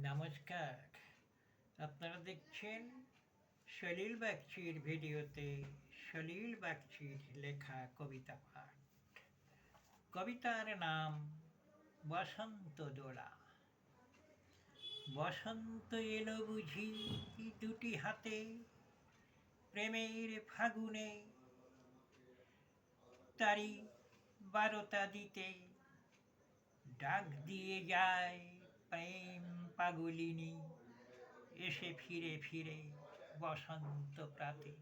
নমস্কার। আপনারা দেখছেন সলিল বাগচির ভিডিওতে সলিল বাগচির লেখা কবিতা পাঠ। কবিতার নাম বসন্ত দোলা। বসন্ত এলো বুঝি দুটি হাতে, প্রেমের ফাগুনে তারি বারতা দিতে। ডাক দিয়ে যায় প্রেম পাগলিনী, এসে ফিরে ফিরে বসন্ত প্রাতে।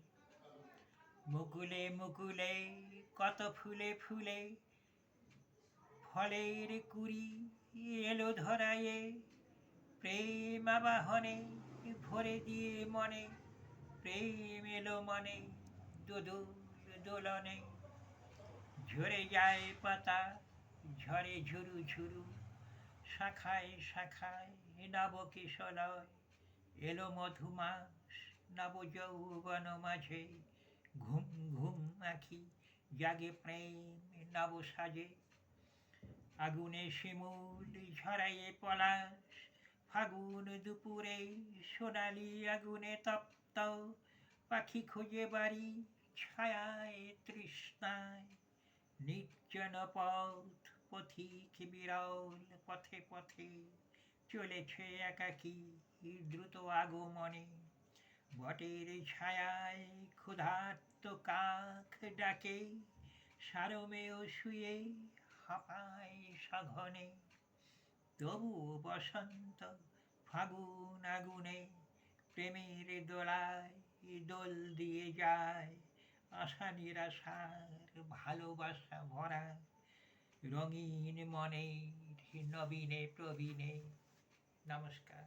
মুকুলে মুকুলে কত ফুলে ফুলে ফলের কুড়ি এলো ধরায়ে। প্রেম আবাহনে ভরে দিয়ে মনে, প্রেম এলো মনে দোদুল দোলনে। ঝরে যায় পাতা ঝরে ঝুরু ঝুরু, শাখায় শাখায় নবকিশলয়। এলো মধুমাস নব যৌবন মাঝে, ঘুম ঘুম আঁখি জাগে প্রেম নব সাজে। আগুনে শিমুল ঝরাইয়ে পলাশ, ফাগুন দুপুরে সোনালি আগুনে তপ্ত। পাখি খুঁজে বাড়ি ছায়ায় তৃষ্ণায়, নির্জন পথ পথিক বিরল পথে পথে চলেছে একাকী দ্রুত আগমনে। বটের ছায়ায় ক্ষুধার্ত কাক ডাকে, সারমেয় শুয়ে হাঁপায় সঘনে। তবুও বসন্ত ফাগুন আগুনে প্রেমের দোলায় দোল দিয়ে যায়। আশা নিরাশার ভালোবাসা ভরা রঙিন মনের নবীনে প্রবীণে। নমস্কার।